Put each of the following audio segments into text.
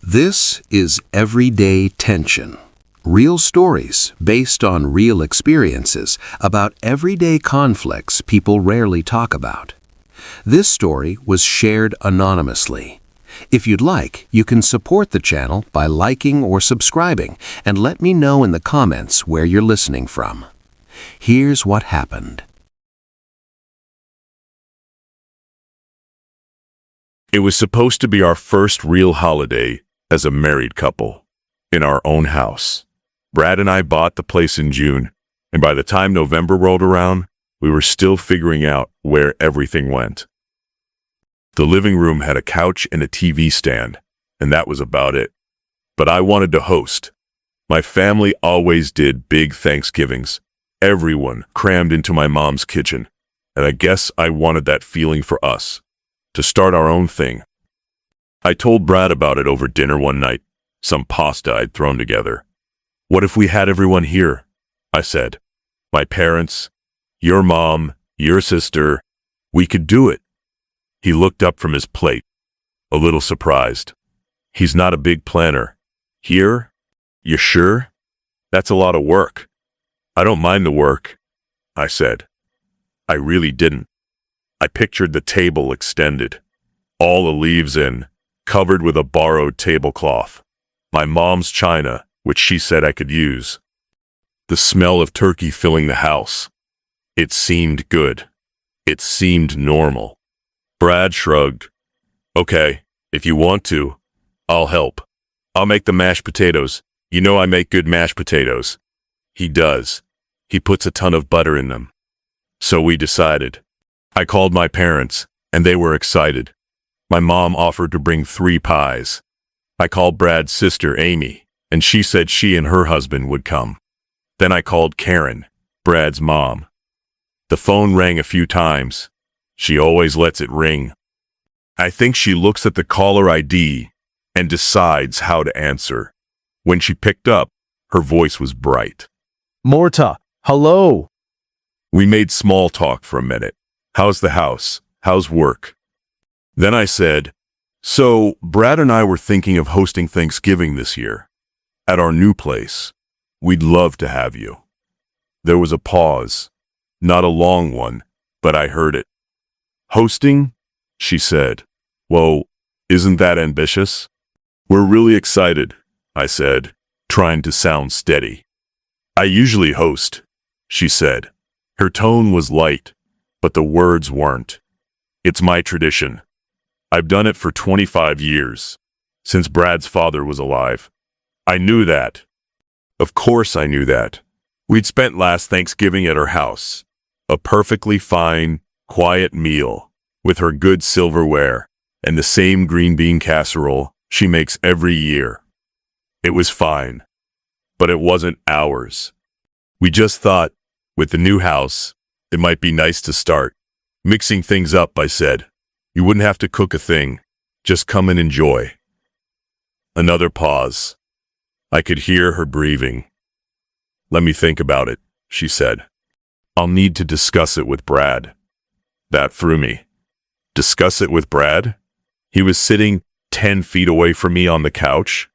This is Everyday Tension. Real stories based on real experiences about everyday conflicts people rarely talk about. This story was shared anonymously. If you'd like, you can support the channel by liking or subscribing and let me know in the comments where you're listening from. Here's what happened. It was supposed to be our first real holiday as a married couple, in our own house. Brad and I bought the place in June, and by the time November rolled around, we were still figuring out where everything went. The living room had a couch and a TV stand, and that was about it. But I wanted to host. My family always did big Thanksgivings. Everyone crammed into my mom's kitchen, and I guess I wanted that feeling for us, to start our own thing. I told Brad about it over dinner one night, some pasta I'd thrown together. What if we had everyone here? I said. My parents, your mom, your sister. We could do it. He looked up from his plate, a little surprised. He's not a big planner. Here? You sure? That's a lot of work. I don't mind the work, I said. I really didn't. I pictured the table extended, all the leaves in, covered with a borrowed tablecloth. My mom's china, which she said I could use. The smell of turkey filling the house. It seemed good. It seemed normal. Brad shrugged. Okay, if you want to, I'll help. I'll make the mashed potatoes. You know I make good mashed potatoes. He does. He puts a ton of butter in them. So we decided. I called my parents, and they were excited. My mom offered to bring 3 pies. I called Brad's sister, Amy, and she said she and her husband would come. Then I called Karen, Brad's mom. The phone rang a few times. She always lets it ring. I think she looks at the caller ID and decides how to answer. When she picked up, her voice was bright. Morta, hello. We made small talk for a minute. How's the house? How's work? Then I said, so Brad and I were thinking of hosting Thanksgiving this year at our new place. We'd love to have you. There was a pause, not a long one, but I heard it. Hosting? She said. Whoa, isn't that ambitious? We're really excited, I said, trying to sound steady. I usually host, she said. Her tone was light, but the words weren't. It's my tradition. I've done it for 25 years, since Brad's father was alive. I knew that. Of course I knew that. We'd spent last Thanksgiving at her house, a perfectly fine, quiet meal, with her good silverware and the same green bean casserole she makes every year. It was fine, but it wasn't ours. We just thought, with the new house, it might be nice to start mixing things up, I said. You wouldn't have to cook a thing. Just come and enjoy. Another pause. I could hear her breathing. Let me think about it, she said. I'll need to discuss it with Brad. That threw me. Discuss it with Brad? He was sitting 10 feet away from me on the couch.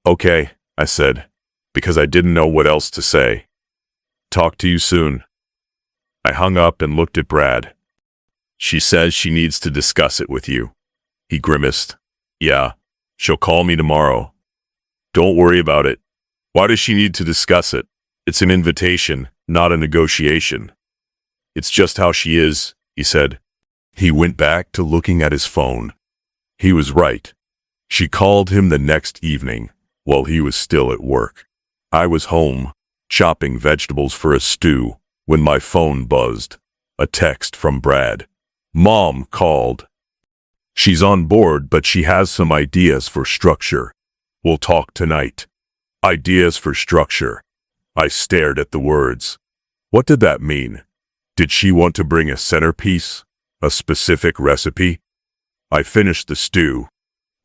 Okay, I said, because I didn't know what else to say. Talk to you soon. I hung up and looked at Brad. She says she needs to discuss it with you. He grimaced. Yeah, she'll call me tomorrow. Don't worry about it. Why does she need to discuss it? It's an invitation, not a negotiation. It's just how she is, he said. He went back to looking at his phone. He was right. She called him the next evening, while he was still at work. I was home, chopping vegetables for a stew, when my phone buzzed. A text from Brad. Mom called. She's on board, but she has some ideas for structure. We'll talk tonight. Ideas for structure. I stared at the words. What did that mean? Did she want to bring a centerpiece? A specific recipe? I finished the stew,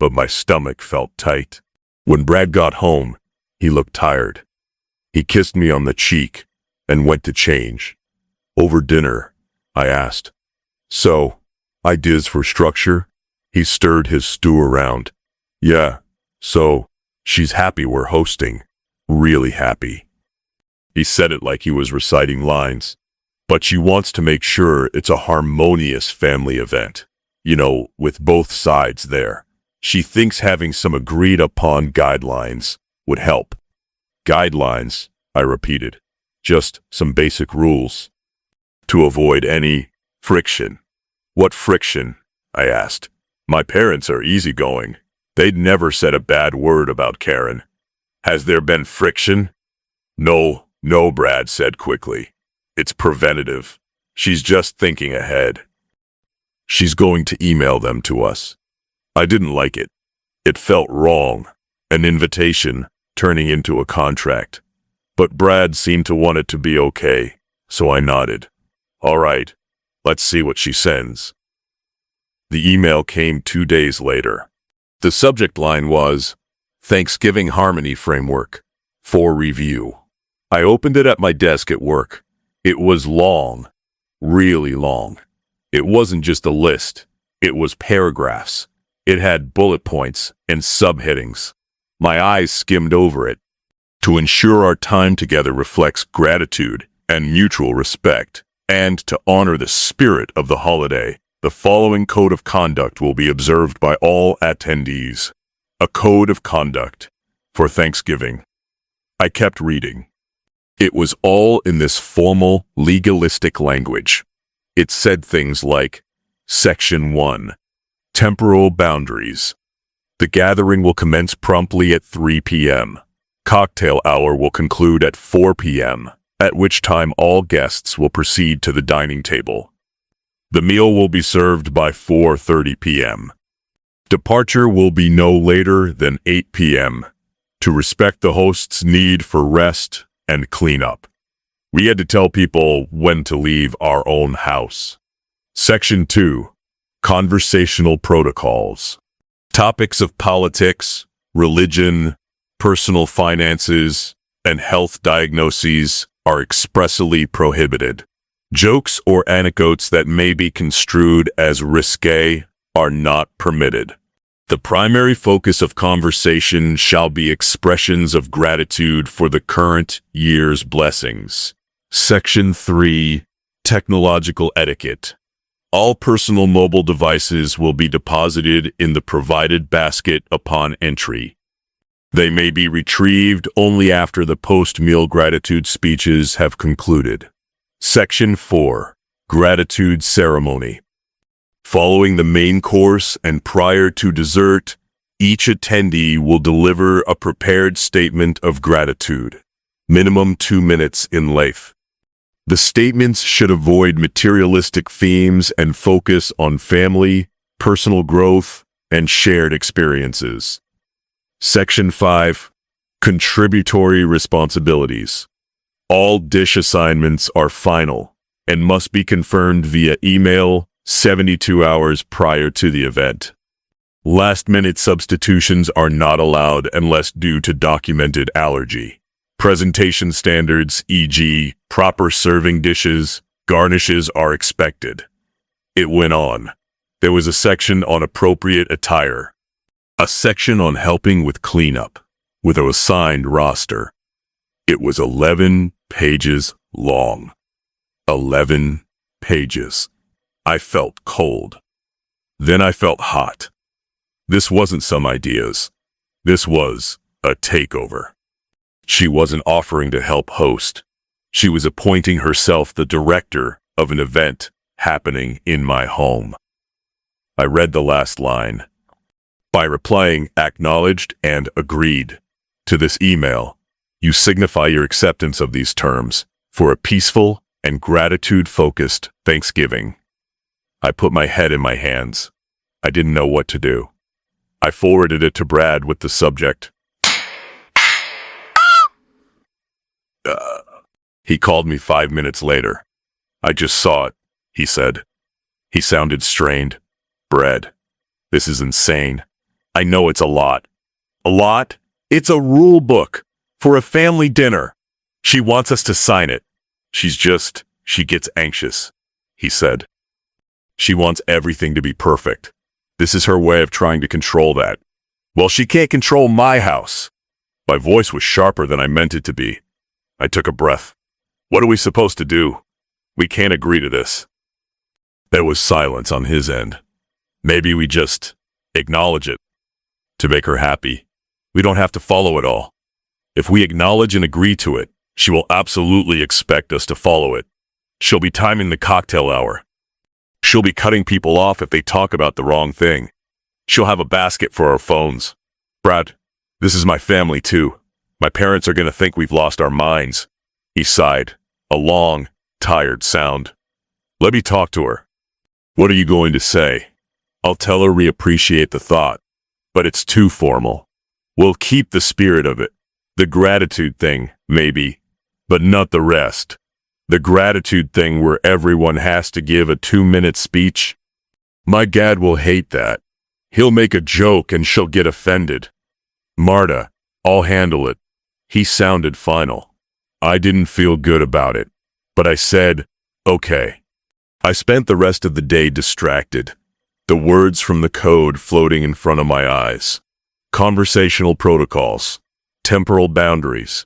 but my stomach felt tight. When Brad got home, he looked tired. He kissed me on the cheek and went to change. Over dinner, I asked, so, ideas for structure? He stirred his stew around. Yeah, So, she's happy we're hosting. Really happy. He said it like he was reciting lines. But she wants to make sure it's a harmonious family event. You know, with both sides there. She thinks having some agreed-upon guidelines would help. Guidelines, I repeated. Just some basic rules. To avoid any friction. What friction? I asked. My parents are easygoing. They'd never said a bad word about Karen. Has there been friction? No, Brad said quickly. It's preventative. She's just thinking ahead. She's going to email them to us. I didn't like it. It felt wrong. An invitation turning into a contract. But Brad seemed to want it to be okay, so I nodded. All right, let's see what she sends. The email came 2 days later. The subject line was, Thanksgiving Harmony Framework, for review. I opened it at my desk at work. It was long, really long. It wasn't just a list. It was paragraphs. It had bullet points and subheadings. My eyes skimmed over it. To ensure our time together reflects gratitude and mutual respect, and to honor the spirit of the holiday, the following code of conduct will be observed by all attendees. A code of conduct for Thanksgiving. I kept reading. It was all in this formal, legalistic language. It said things like, Section 1, Temporal Boundaries. The gathering will commence promptly at 3 p.m. Cocktail hour will conclude at 4 p.m., at which time all guests will proceed to the dining table. The meal will be served by 4:30 p.m. Departure will be no later than 8 p.m. to respect the host's need for rest and cleanup. We had to tell people when to leave our own house. Section 2, Conversational Protocols. Topics of politics, religion, personal finances, and health diagnoses are expressly prohibited. Jokes or anecdotes that may be construed as risque are not permitted. The primary focus of conversation shall be expressions of gratitude for the current year's blessings. Section 3, Technological Etiquette. All personal mobile devices will be deposited in the provided basket upon entry. They may be retrieved only after the post-meal gratitude speeches have concluded. Section 4, Gratitude Ceremony. Following the main course and prior to dessert, each attendee will deliver a prepared statement of gratitude, minimum 2 minutes in length. The statements should avoid materialistic themes and focus on family, personal growth, and shared experiences. Section 5, Contributory Responsibilities. All dish assignments are final and must be confirmed via email 72 hours prior to the event. Last-minute substitutions are not allowed unless due to documented allergy. Presentation standards, e.g., proper serving dishes, garnishes are expected. It went on. There was a section on appropriate attire, a section on helping with cleanup, with an assigned roster. It was 11 pages long. 11 pages. I felt cold. Then I felt hot. This wasn't some ideas. This was a takeover. She wasn't offering to help host. She was appointing herself the director of an event happening in my home. I read the last line. By replying acknowledged and agreed to this email, you signify your acceptance of these terms for a peaceful and gratitude-focused Thanksgiving. I put my head in my hands. I didn't know what to do. I forwarded it to Brad with the subject. He called me 5 minutes later. I just saw it, he said. He sounded strained. Brad, this is insane. I know it's a lot. A lot? It's a rule book for a family dinner. She wants us to sign it. She gets anxious, he said. She wants everything to be perfect. This is her way of trying to control that. Well, she can't control my house. My voice was sharper than I meant it to be. I took a breath. What are we supposed to do? We can't agree to this. There was silence on his end. Maybe we just acknowledge it. To make her happy, we don't have to follow it all. If we acknowledge and agree to it, she will absolutely expect us to follow it. She'll be timing the cocktail hour. She'll be cutting people off if they talk about the wrong thing. She'll have a basket for our phones. Brad, this is my family too. My parents are going to think we've lost our minds. He sighed, a long, tired sound. Let me talk to her. What are you going to say? I'll tell her we appreciate the thought, but it's too formal. We'll keep the spirit of it. The gratitude thing, maybe, but not the rest. The gratitude thing where everyone has to give a 2-minute speech. My dad will hate that. He'll make a joke and she'll get offended. Marta, I'll handle it. He sounded final. I didn't feel good about it, but I said, okay. I spent the rest of the day distracted, the words from the code floating in front of my eyes. Conversational protocols, temporal boundaries.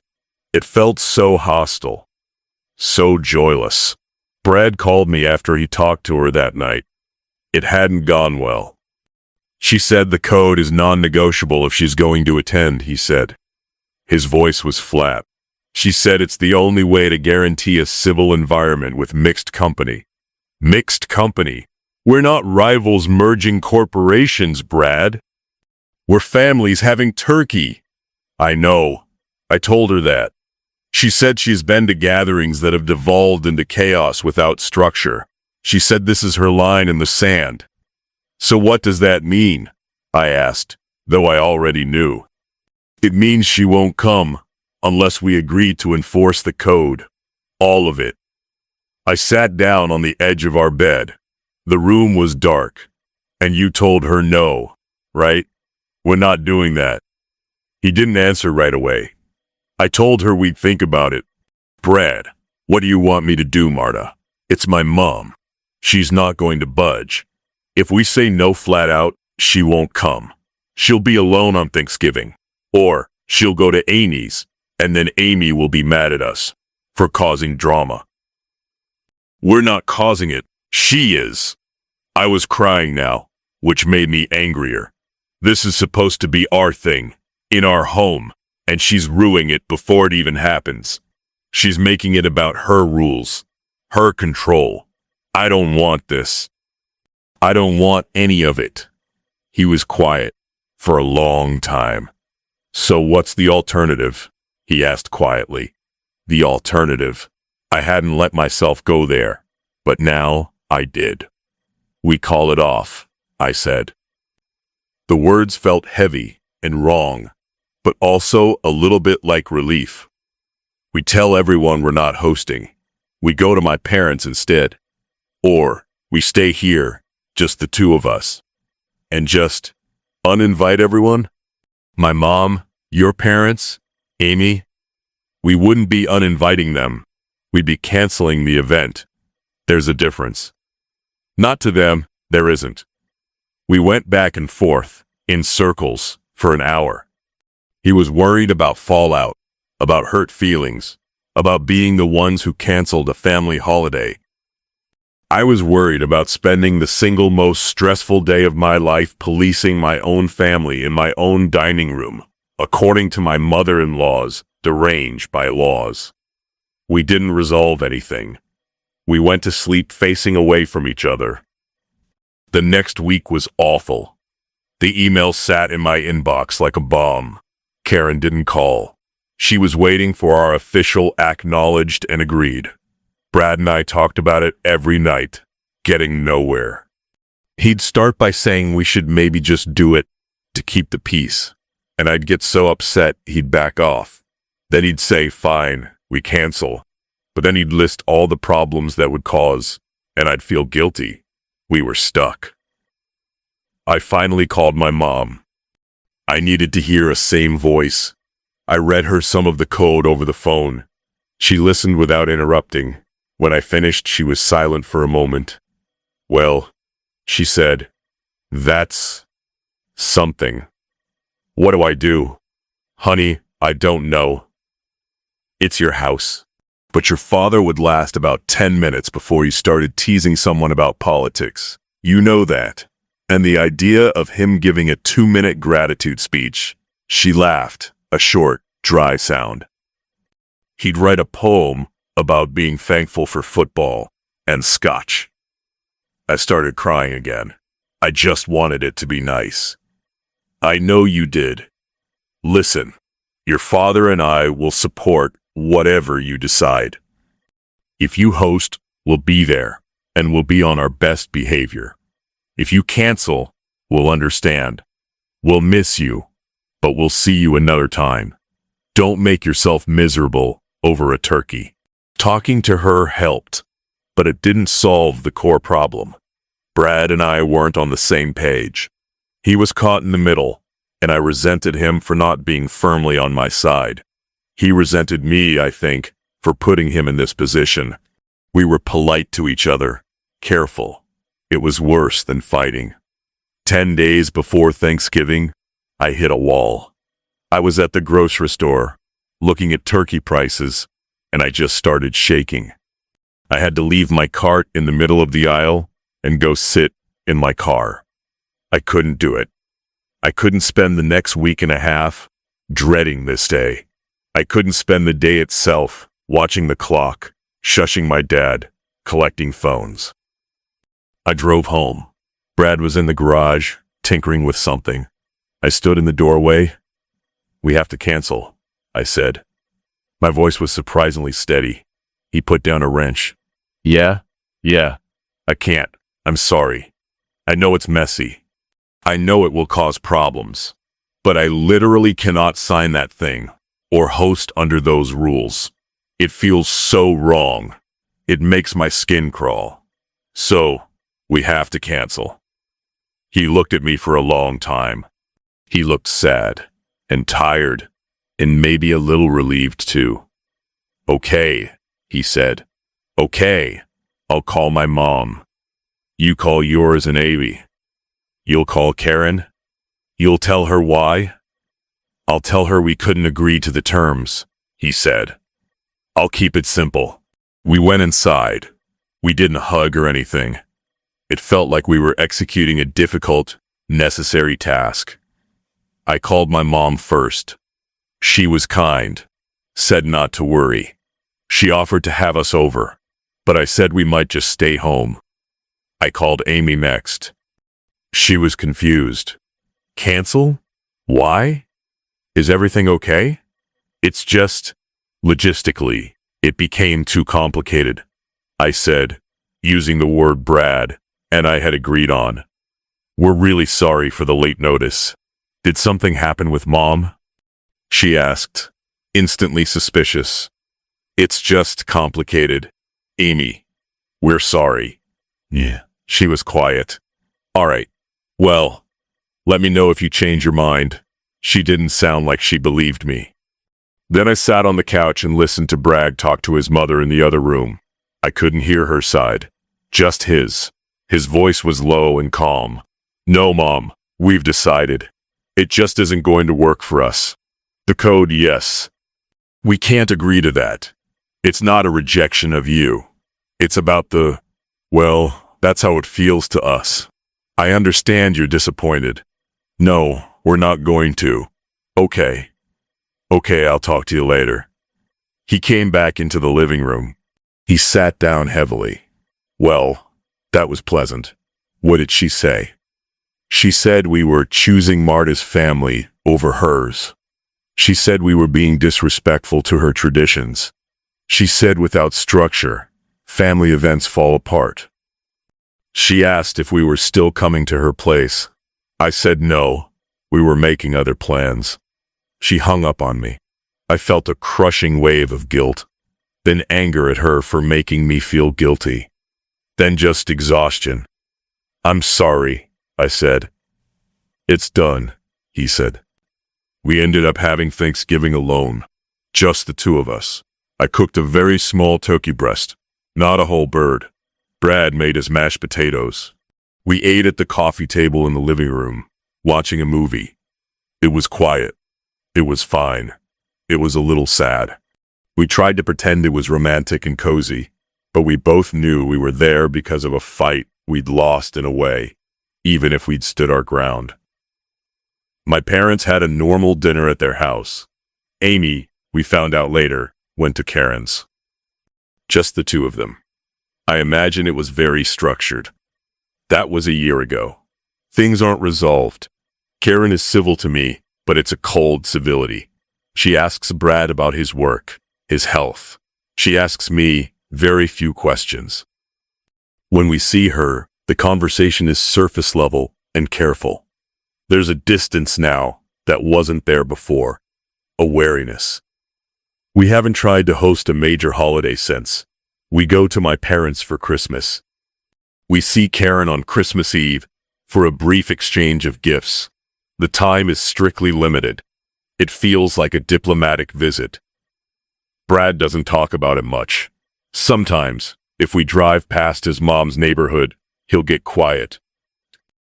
It felt so hostile, so joyless. Brad called me after he talked to her that night. It hadn't gone well. She said the code is non-negotiable if she's going to attend, he said. His voice was flat. She said it's the only way to guarantee a civil environment with mixed company. Mixed company? We're not rivals merging corporations, Brad. We're families having turkey. I know. I told her that. She said she's been to gatherings that have devolved into chaos without structure. She said this is her line in the sand. So what does that mean? I asked, though I already knew. It means she won't come, unless we agree to enforce the code. All of it. I sat down on the edge of our bed. The room was dark. And you told her no, right? We're not doing that. He didn't answer right away. I told her we'd think about it. Brad, what do you want me to do, Marta? It's my mom. She's not going to budge. If we say no flat out, she won't come. She'll be alone on Thanksgiving. Or she'll go to Amy's, and then Amy will be mad at us for causing drama. We're not causing it. She is. I was crying now, which made me angrier. This is supposed to be our thing, in our home, and she's ruining it before it even happens. She's making it about her rules, her control. I don't want this. I don't want any of it. He was quiet for a long time. So what's the alternative? He asked quietly. The alternative. I hadn't let myself go there, but now I did. We call it off, I said. The words felt heavy and wrong, but also a little bit like relief. We tell everyone we're not hosting. We go to my parents instead. Or we stay here, just the two of us. And just uninvite everyone? My mom, your parents, Amy? We wouldn't be uninviting them. We'd be canceling the event. There's a difference. Not to them, there isn't. We went back and forth, in circles, for an hour. He was worried about fallout, about hurt feelings, about being the ones who canceled a family holiday. I was worried about spending the single most stressful day of my life policing my own family in my own dining room, according to my mother-in-law's deranged by laws. We didn't resolve anything. We went to sleep facing away from each other. The next week was awful. The email sat in my inbox like a bomb. Karen didn't call. She was waiting for our official acknowledged and agreed. Brad and I talked about it every night, getting nowhere. He'd start by saying we should maybe just do it to keep the peace, and I'd get so upset he'd back off. Then he'd say, fine, we cancel. But then he'd list all the problems that would cause, and I'd feel guilty. We were stuck. I finally called my mom. I needed to hear a same voice. I read her some of the code over the phone. She listened without interrupting. When I finished, she was silent for a moment. Well, she said, that's something. What do I do? Honey, I don't know. It's your house. But your father would last about 10 minutes before you started teasing someone about politics. You know that. And the idea of him giving a 2-minute gratitude speech. She laughed, a short, dry sound. He'd write a poem about being thankful for football and scotch. I started crying again. I just wanted it to be nice. I know you did. Listen, your father and I will support whatever you decide. If you host, we'll be there, and we'll be on our best behavior. If you cancel, we'll understand. We'll miss you, but we'll see you another time. Don't make yourself miserable over a turkey. Talking to her helped, but it didn't solve the core problem. Brad and I weren't on the same page. He was caught in the middle, and I resented him for not being firmly on my side. He resented me, I think, for putting him in this position. We were polite to each other, careful. It was worse than fighting. 10 days before Thanksgiving, I hit a wall. I was at the grocery store, looking at turkey prices, and I just started shaking. I had to leave my cart in the middle of the aisle and go sit in my car. I couldn't do it. I couldn't spend the next week and a half dreading this day. I couldn't spend the day itself watching the clock, shushing my dad, collecting phones. I drove home. Brad was in the garage, tinkering with something. I stood in the doorway. "We have to cancel," I said. My voice was surprisingly steady. He put down a wrench. Yeah, I can't. I'm sorry. I know it's messy. I know it will cause problems. But I literally cannot sign that thing or host under those rules. It feels so wrong. It makes my skin crawl. So, we have to cancel. He looked at me for a long time. He looked sad and tired and maybe a little relieved too. "Okay," he said. "Okay, I'll call my mom. You call yours and Amy. You'll call Karen? You'll tell her why?" "I'll tell her we couldn't agree to the terms," he said. "I'll keep it simple." We went inside. We didn't hug or anything. It felt like we were executing a difficult, necessary task. I called my mom first. She was kind, said not to worry. She offered to have us over, but I said we might just stay home. I called Amy next. She was confused. "Cancel? Why? Is everything okay?" "It's just, logistically, it became too complicated," I said, using the word Brad and I had agreed on. "We're really sorry for the late notice. Did something happen with Mom?" She asked, instantly suspicious. "It's just complicated. Amy, we're sorry." Yeah. She was quiet. "All right. Well, let me know if you change your mind." She didn't sound like she believed me. Then I sat on the couch and listened to Brad talk to his mother in the other room. I couldn't hear her side, just his. His voice was low and calm. "No, Mom, we've decided. It just isn't going to work for us. The code, yes. We can't agree to that. It's not a rejection of you. It's about well, that's how it feels to us. I understand you're disappointed. No, we're not going to. Okay. Okay, I'll talk to you later." He came back into the living room. He sat down heavily. "Well, that was pleasant. What did she say?" "She said we were choosing Marta's family over hers. She said we were being disrespectful to her traditions. She said without structure, family events fall apart. She asked if we were still coming to her place. I said no, we were making other plans. She hung up on me. I felt a crushing wave of guilt, then anger at her for making me feel guilty, then just exhaustion. "I'm sorry," I said. "It's done," he said. We ended up having Thanksgiving alone, just the two of us. I cooked a very small turkey breast, not a whole bird. Brad made his mashed potatoes. We ate at the coffee table in the living room, watching a movie. It was quiet. It was fine. It was a little sad. We tried to pretend it was romantic and cozy, but we both knew we were there because of a fight we'd lost in a way, even if we'd stood our ground. My parents had a normal dinner at their house. Amy, we found out later, went to Karen's. Just the two of them. I imagine it was very structured. That was a year ago. Things aren't resolved. Karen is civil to me, but it's a cold civility. She asks Brad about his work, his health. She asks me very few questions. When we see her, the conversation is surface level and careful. There's a distance now that wasn't there before. A wariness. We haven't tried to host a major holiday since. We go to my parents for Christmas. We see Karen on Christmas Eve for a brief exchange of gifts. The time is strictly limited. It feels like a diplomatic visit. Brad doesn't talk about it much. Sometimes, if we drive past his mom's neighborhood, he'll get quiet.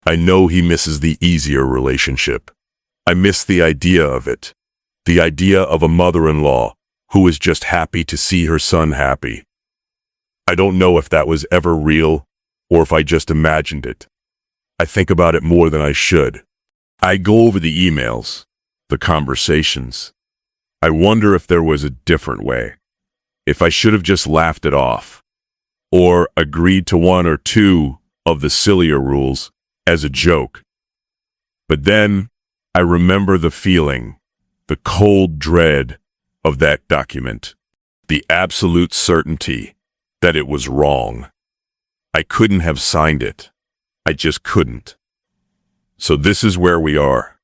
I know he misses the easier relationship. I miss the idea of it. The idea of a mother-in-law who is just happy to see her son happy. I don't know if that was ever real or if I just imagined it. I think about it more than I should. I go over the emails, the conversations. I wonder if there was a different way. If I should have just laughed it off, or agreed to one or two of the sillier rules as a joke. But then I remember the feeling, the cold dread of that document, the absolute certainty that it was wrong. I couldn't have signed it. I just couldn't. So this is where we are,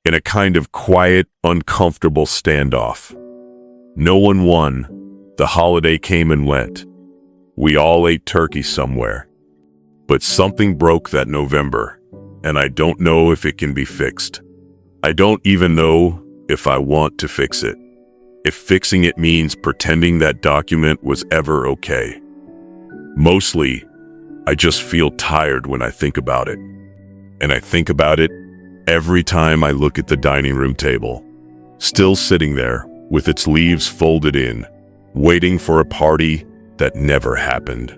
in a kind of quiet, uncomfortable standoff. No one won. The holiday came and went. We all ate turkey somewhere. But something broke that November, and I don't know if it can be fixed. I don't even know if I want to fix it. If fixing it means pretending that document was ever okay. Mostly, I just feel tired when I think about it. And I think about it every time I look at the dining room table, still sitting there with its leaves folded in, waiting for a party that never happened.